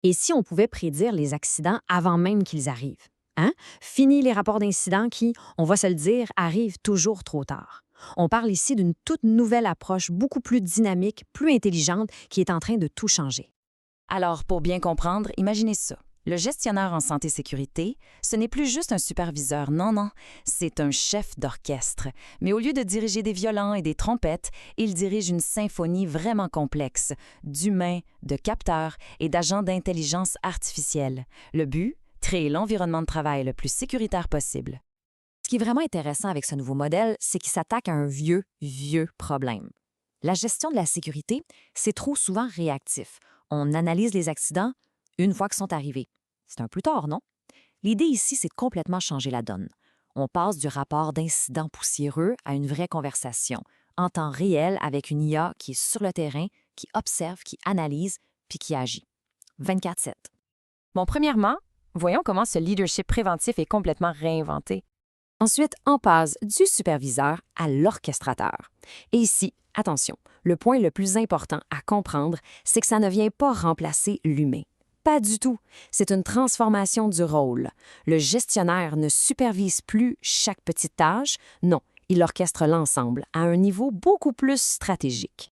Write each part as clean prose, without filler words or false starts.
Et si on pouvait prédire les accidents avant même qu'ils arrivent? Hein? Fini les rapports d'incidents qui, on va se le dire, arrivent toujours trop tard. On parle ici d'une toute nouvelle approche beaucoup plus dynamique, plus intelligente, qui est en train de tout changer. Alors, pour bien comprendre, imaginez ça. Le gestionnaire en santé-sécurité, ce n'est plus juste un superviseur, non, non, c'est un chef d'orchestre. Mais au lieu de diriger des violons et des trompettes, il dirige une symphonie vraiment complexe, d'humains, de capteurs et d'agents d'intelligence artificielle. Le but? Créer l'environnement de travail le plus sécuritaire possible. Ce qui est vraiment intéressant avec ce nouveau modèle, c'est qu'il s'attaque à un vieux, vieux problème. La gestion de la sécurité, c'est trop souvent réactif. On analyse les accidents une fois qu'ils sont arrivés. C'est un peu tard, non? L'idée ici, c'est de complètement changer la donne. On passe du rapport d'incident poussiéreux à une vraie conversation, en temps réel avec une IA qui est sur le terrain, qui observe, qui analyse, puis qui agit. 24/7. Bon, premièrement, voyons comment ce leadership préventif est complètement réinventé. Ensuite, on passe du superviseur à l'orchestrateur. Et ici, attention, le point le plus important à comprendre, c'est que ça ne vient pas remplacer l'humain. Pas du tout. C'est une transformation du rôle. Le gestionnaire ne supervise plus chaque petite tâche, non, il orchestre l'ensemble à un niveau beaucoup plus stratégique.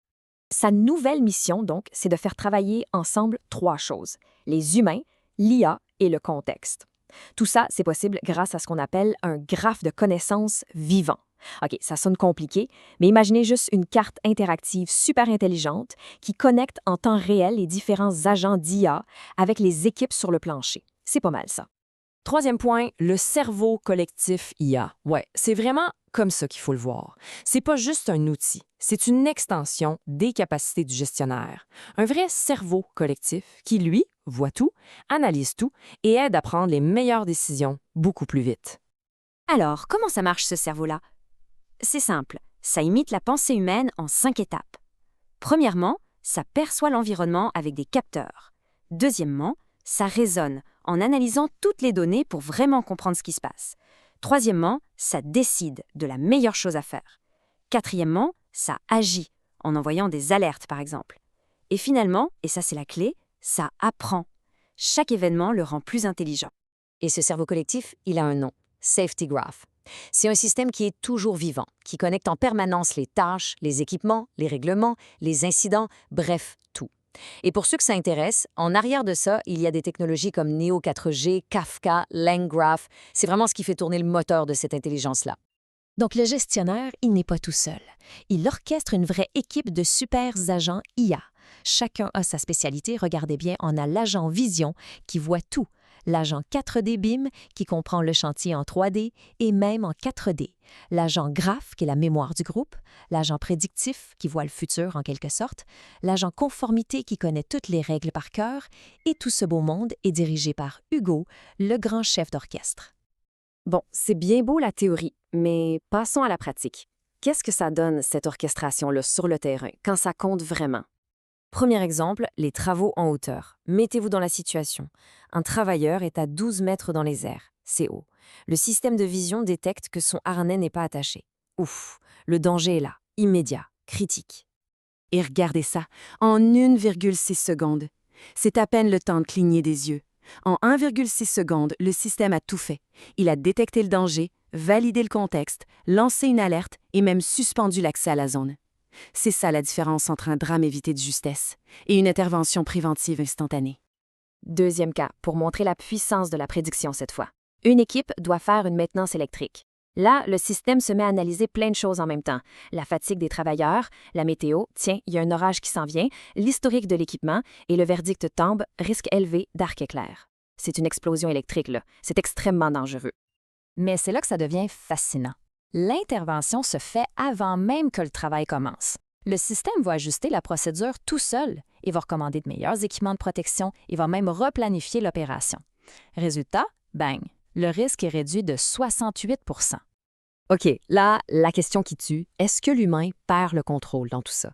Sa nouvelle mission, donc, c'est de faire travailler ensemble trois choses: les humains, l'IA et le contexte. Tout ça, c'est possible grâce à ce qu'on appelle un graphe de connaissances vivant. OK, ça sonne compliqué, mais imaginez juste une carte interactive super intelligente qui connecte en temps réel les différents agents d'IA avec les équipes sur le plancher. C'est pas mal ça. Troisième point, le cerveau collectif IA. Ouais, c'est vraiment comme ça qu'il faut le voir. C'est pas juste un outil, c'est une extension des capacités du gestionnaire. Un vrai cerveau collectif qui, lui, voit tout, analyse tout et aide à prendre les meilleures décisions beaucoup plus vite. Alors, comment ça marche ce cerveau-là? C'est simple, ça imite la pensée humaine en 5 étapes. Premièrement, ça perçoit l'environnement avec des capteurs. Deuxièmement, ça raisonne en analysant toutes les données pour vraiment comprendre ce qui se passe. Troisièmement, ça décide de la meilleure chose à faire. Quatrièmement, ça agit en envoyant des alertes par exemple. Et finalement, et ça c'est la clé, ça apprend. Chaque événement le rend plus intelligent. Et ce cerveau collectif, il a un nom: Safety Graph. C'est un système qui est toujours vivant, qui connecte en permanence les tâches, les équipements, les règlements, les incidents, bref, tout. Et pour ceux que ça intéresse, en arrière de ça, il y a des technologies comme Neo 4G, Kafka, LangGraph. C'est vraiment ce qui fait tourner le moteur de cette intelligence-là. Donc le gestionnaire, il n'est pas tout seul. Il orchestre une vraie équipe de super agents IA. Chacun a sa spécialité, regardez bien, on a l'agent Vision qui voit tout, l'agent 4D BIM qui comprend le chantier en 3D et même en 4D, l'agent Graph qui est la mémoire du groupe, l'agent prédictif qui voit le futur en quelque sorte, l'agent conformité qui connaît toutes les règles par cœur, et tout ce beau monde est dirigé par Hugo, le grand chef d'orchestre. Bon, c'est bien beau la théorie, mais passons à la pratique. Qu'est-ce que ça donne, cette orchestration-là, sur le terrain, quand ça compte vraiment? Premier exemple, les travaux en hauteur. Mettez-vous dans la situation. Un travailleur est à 12 mètres dans les airs. C'est haut. Le système de vision détecte que son harnais n'est pas attaché. Ouf, le danger est là, immédiat, critique. Et regardez ça, en 1,6 secondes. C'est à peine le temps de cligner des yeux. En 1,6 secondes, le système a tout fait. Il a détecté le danger, validé le contexte, lancé une alerte et même suspendu l'accès à la zone. C'est ça la différence entre un drame évité de justesse et une intervention préventive instantanée. Deuxième cas, pour montrer la puissance de la prédiction cette fois. Une équipe doit faire une maintenance électrique. Là, le système se met à analyser plein de choses en même temps. La fatigue des travailleurs, la météo, tiens, il y a un orage qui s'en vient, l'historique de l'équipement et le verdict tombe, risque élevé d'arc éclair. C'est une explosion électrique, là. C'est extrêmement dangereux. Mais c'est là que ça devient fascinant. L'intervention se fait avant même que le travail commence. Le système va ajuster la procédure tout seul. Il va recommander de meilleurs équipements de protection. Il va même replanifier l'opération. Résultat, bang, le risque est réduit de 68 %. OK, là, la question qui tue, est-ce que l'humain perd le contrôle dans tout ça?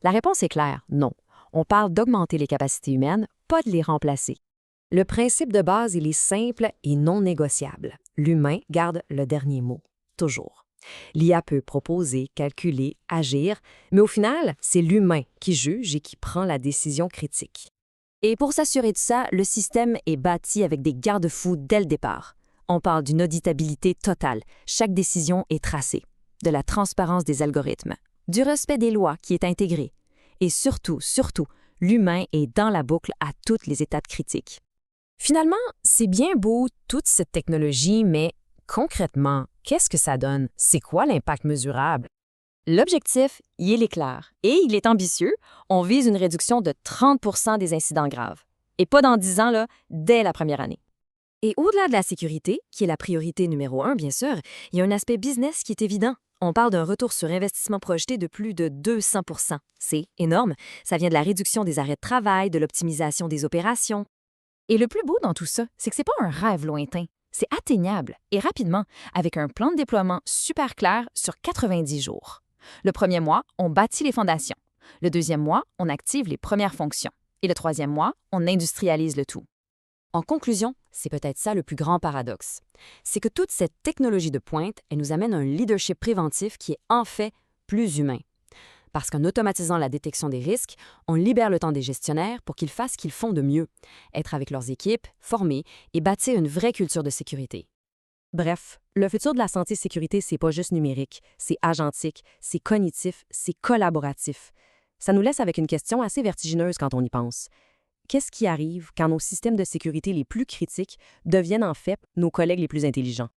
La réponse est claire, non. On parle d'augmenter les capacités humaines, pas de les remplacer. Le principe de base, il est simple et non négociable. L'humain garde le dernier mot, toujours. L'IA peut proposer, calculer, agir, mais au final, c'est l'humain qui juge et qui prend la décision critique. Et pour s'assurer de ça, le système est bâti avec des garde-fous dès le départ. On parle d'une auditabilité totale. Chaque décision est tracée. De la transparence des algorithmes. Du respect des lois qui est intégré. Et surtout, l'humain est dans la boucle à toutes les étapes critiques. Finalement, c'est bien beau toute cette technologie, mais concrètement, qu'est-ce que ça donne? C'est quoi l'impact mesurable? L'objectif, il est clair et il est ambitieux. On vise une réduction de 30 des incidents graves. Et pas dans 10 ans, là, dès la première année. Et au-delà de la sécurité, qui est la priorité numéro 1, bien sûr, il y a un aspect business qui est évident. On parle d'un retour sur investissement projeté de plus de 200 C'est énorme. Ça vient de la réduction des arrêts de travail, de l'optimisation des opérations. Et le plus beau dans tout ça, c'est que c'est pas un rêve lointain. C'est atteignable et rapidement, avec un plan de déploiement super clair sur 90 jours. Le premier mois, on bâtit les fondations. Le deuxième mois, on active les premières fonctions. Et le troisième mois, on industrialise le tout. En conclusion, c'est peut-être ça le plus grand paradoxe. C'est que toute cette technologie de pointe, elle nous amène à un leadership préventif qui est en fait plus humain. Parce qu'en automatisant la détection des risques, on libère le temps des gestionnaires pour qu'ils fassent ce qu'ils font de mieux, être avec leurs équipes, former et bâtir une vraie culture de sécurité. Bref, le futur de la santé-sécurité, c'est pas juste numérique, c'est agentique, c'est cognitif, c'est collaboratif. Ça nous laisse avec une question assez vertigineuse quand on y pense. Qu'est-ce qui arrive quand nos systèmes de sécurité les plus critiques deviennent en fait nos collègues les plus intelligents?